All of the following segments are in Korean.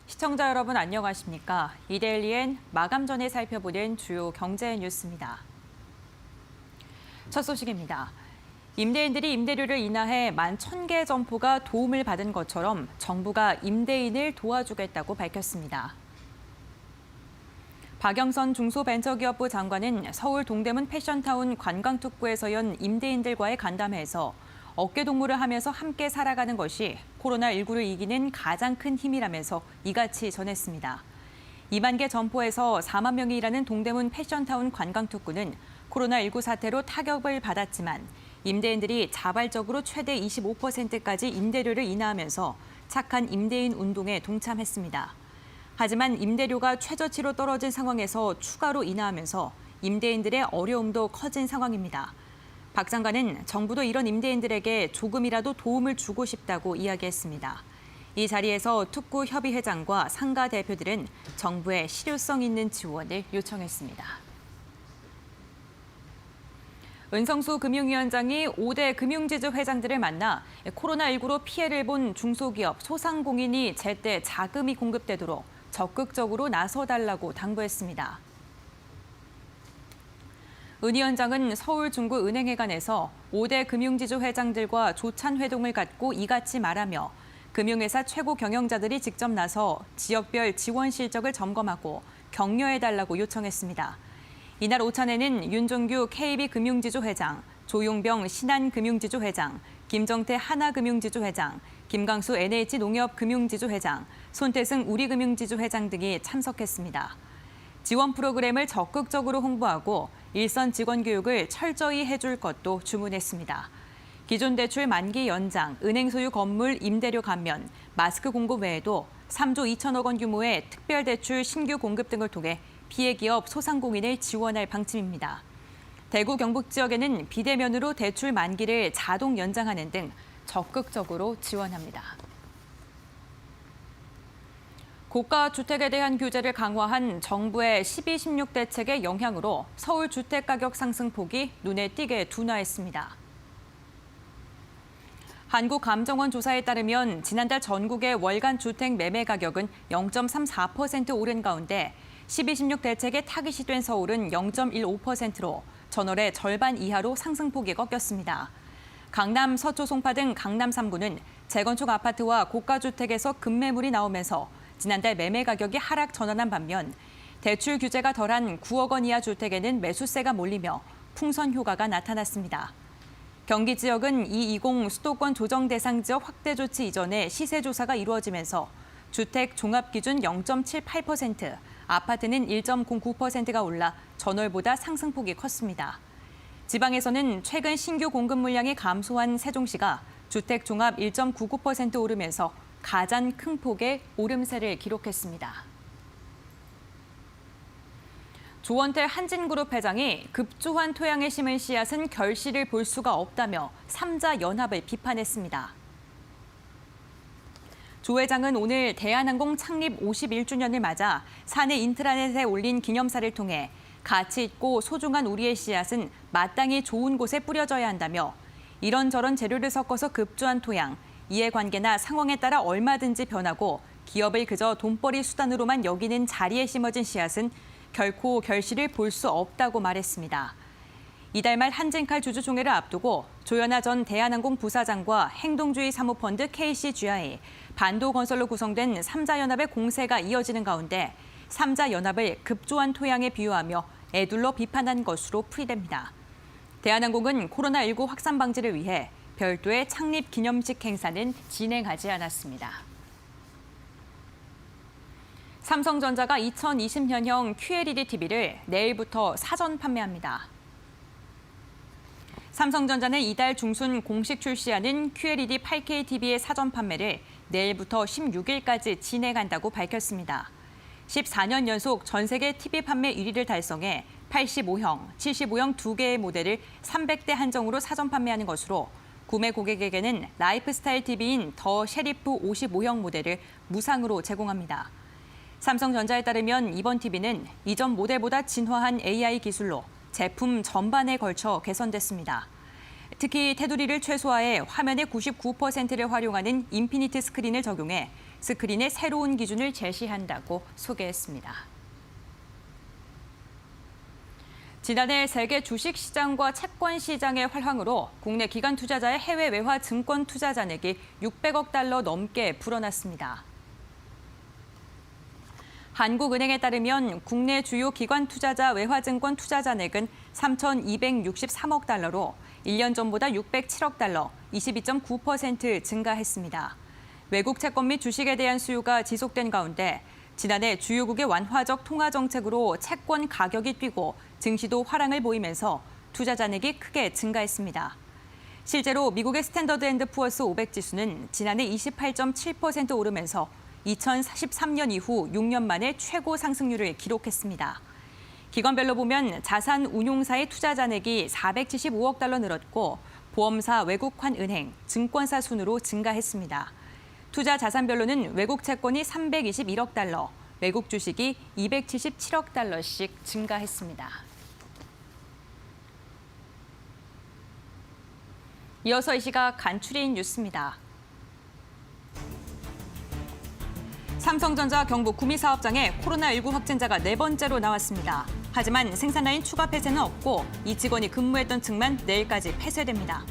시청자 여러분 안녕하십니까? 이데일리엔 마감 전에 살펴보는 주요 경제 뉴스입니다. 첫 소식입니다. 임대인들이 임대료를 인하해 11,000개 점포가 도움을 받은 것처럼 정부가 임대인을 도와주겠다고 밝혔습니다. 박영선 중소벤처기업부 장관은 서울 동대문 패션타운 관광특구에서 연 임대인들과의 간담회에서 어깨동무를 하면서 함께 살아가는 것이 코로나19를 이기는 가장 큰 힘이라면서 이같이 전했습니다. 2만 개 점포에서 4만 명이 일하는 동대문 패션타운 관광특구는 코로나19 사태로 타격을 받았지만 임대인들이 자발적으로 최대 25%까지 임대료를 인하하면서 착한 임대인 운동에 동참했습니다. 하지만 임대료가 최저치로 떨어진 상황에서 추가로 인하하면서 임대인들의 어려움도 커진 상황입니다. 박 장관은 정부도 이런 임대인들에게 조금이라도 도움을 주고 싶다고 이야기했습니다. 이 자리에서 특구협의회장과 상가 대표들은 정부에 실효성 있는 지원을 요청했습니다. 은성수 금융위원장이 5대 금융지주 회장들을 만나 코로나19로 피해를 본 중소기업, 소상공인이 제때 자금이 공급되도록 적극적으로 나서달라고 당부했습니다. 은 위원장은 서울 중구은행회관에서 5대 금융지주 회장들과 조찬 회동을 갖고 이같이 말하며 금융회사 최고 경영자들이 직접 나서 지역별 지원 실적을 점검하고 격려해달라고 요청했습니다. 이날 오찬에는 윤종규 KB금융지주 회장, 조용병 신한금융지주 회장, 김정태 하나금융지주 회장, 김강수 NH농협금융지주 회장, 손태승 우리금융지주 회장 등이 참석했습니다. 지원 프로그램을 적극적으로 홍보하고 일선 직원 교육을 철저히 해줄 것도 주문했습니다. 기존 대출 만기 연장, 은행 소유 건물 임대료 감면, 마스크 공급 외에도 3조 2천억 원 규모의 특별 대출 신규 공급 등을 통해 피해 기업 소상공인을 지원할 방침입니다. 대구 경북 지역에는 비대면으로 대출 만기를 자동 연장하는 등 적극적으로 지원합니다. 고가 주택에 대한 규제를 강화한 정부의 12.16 대책의 영향으로 서울 주택가격 상승폭이 눈에 띄게 둔화했습니다. 한국감정원 조사에 따르면 지난달 전국의 월간 주택 매매 가격은 0.34% 오른 가운데 12.16 대책에 타깃이 된 서울은 0.15%로 전월의 절반 이하로 상승폭이 꺾였습니다. 강남 서초 송파 등 강남 3구는 재건축 아파트와 고가주택에서 급매물이 나오면서 지난달 매매 가격이 하락 전환한 반면 대출 규제가 덜한 9억 원 이하 주택에는 매수세가 몰리며 풍선 효과가 나타났습니다. 경기 지역은 220 수도권 조정 대상 지역 확대 조치 이전에 시세 조사가 이루어지면서 주택 종합 기준 0.78%, 아파트는 1.09%가 올라 전월보다 상승폭이 컸습니다. 지방에서는 최근 신규 공급 물량이 감소한 세종시가 주택 종합 1.99% 오르면서 가장 큰 폭의 오름세를 기록했습니다. 조원태 한진그룹 회장이 급조한 토양에 심은 씨앗은 결실을 볼 수가 없다며 삼자연합을 비판했습니다. 조 회장은 오늘 대한항공 창립 51주년을 맞아 사내 인트라넷에 올린 기념사를 통해 가치 있고 소중한 우리의 씨앗은 마땅히 좋은 곳에 뿌려져야 한다며 이런저런 재료를 섞어서 급조한 토양, 이해관계나 상황에 따라 얼마든지 변하고 기업을 그저 돈벌이 수단으로만 여기는 자리에 심어진 씨앗은 결코 결실을 볼 수 없다고 말했습니다. 이달 말 한진칼 주주총회를 앞두고 조현아 전 대한항공 부사장과 행동주의 사모펀드 KCGI, 반도건설로 구성된 삼자연합의 공세가 이어지는 가운데 삼자연합을 급조한 토양에 비유하며 애둘러 비판한 것으로 풀이됩니다. 대한항공은 코로나19 확산 방지를 위해 별도의 창립 기념식 행사는 진행하지 않았습니다. 삼성전자가 2020년형 QLED TV를 내일부터 사전 판매합니다. 삼성전자는 이달 중순 공식 출시하는 QLED 8K TV의 사전 판매를 내일부터 16일까지 진행한다고 밝혔습니다. 14년 연속 전 세계 TV 판매 1위를 달성해 85형, 75형 2개의 모델을 300대 한정으로 사전 판매하는 것으로 구매 고객에게는 라이프스타일 TV인 더 셰리프 55형 모델을 무상으로 제공합니다. 삼성전자에 따르면 이번 TV는 이전 모델보다 진화한 AI 기술로 제품 전반에 걸쳐 개선됐습니다. 특히 테두리를 최소화해 화면의 99%를 활용하는 인피니트 스크린을 적용해 스크린의 새로운 기준을 제시한다고 소개했습니다. 지난해 세계 주식시장과 채권시장의 활황으로 국내 기관 투자자의 해외 외화 증권 투자 잔액이 600억 달러 넘게 불어났습니다. 한국은행에 따르면 국내 주요 기관 투자자 외화증권 투자 잔액은 3,263억 달러로 1년 전보다 607억 달러, 22.9% 증가했습니다. 외국 채권 및 주식에 대한 수요가 지속된 가운데 지난해 주요국의 완화적 통화 정책으로 채권 가격이 뛰고 증시도 화랑을 보이면서 투자 잔액이 크게 증가했습니다. 실제로 미국의 스탠더드 앤드 푸어스 500 지수는 지난해 28.7% 오르면서 2013년 이후 6년 만에 최고 상승률을 기록했습니다. 기관별로 보면 자산 운용사의 투자 잔액이 475억 달러 늘었고 보험사, 외국환 은행, 증권사 순으로 증가했습니다. 투자 자산별로는 외국 채권이 321억 달러, 외국 주식이 277억 달러씩 증가했습니다. 이어서 이 시각 간추린 뉴스입니다. 삼성전자 경북 구미 사업장에 코로나19 확진자가 4번째로 나왔습니다. 하지만 생산라인 추가 폐쇄는 없고 이 직원이 근무했던 층만 내일까지 폐쇄됩니다.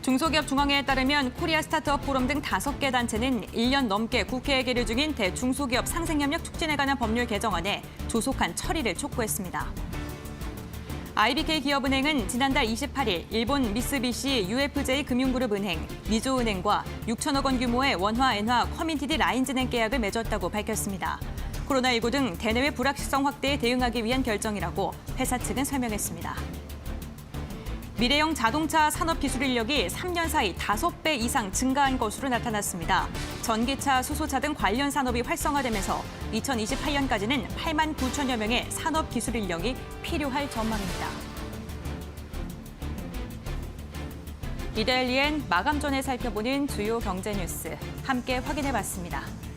중소기업 중앙회에 따르면 코리아 스타트업 포럼 등 5개 단체는 1년 넘게 국회에 계류 중인 대중소기업 상생협력 촉진에 관한 법률 개정안에 조속한 처리를 촉구했습니다. IBK 기업은행은 지난달 28일 일본 미쓰비시 UFJ 금융그룹은행, 미조은행과 6천억 원 규모의 원화, 엔화, 커뮤니티 라인진행 계약을 맺었다고 밝혔습니다. 코로나19 등 대내외 불확실성 확대에 대응하기 위한 결정이라고 회사 측은 설명했습니다. 미래형 자동차 산업 기술 인력이 3년 사이 5배 이상 증가한 것으로 나타났습니다. 전기차, 수소차 등 관련 산업이 활성화되면서 2028년까지는 8만 9천여 명의 산업 기술 인력이 필요할 전망입니다. 이데일리엔 마감 전에 살펴보는 주요 경제 뉴스 함께 확인해봤습니다.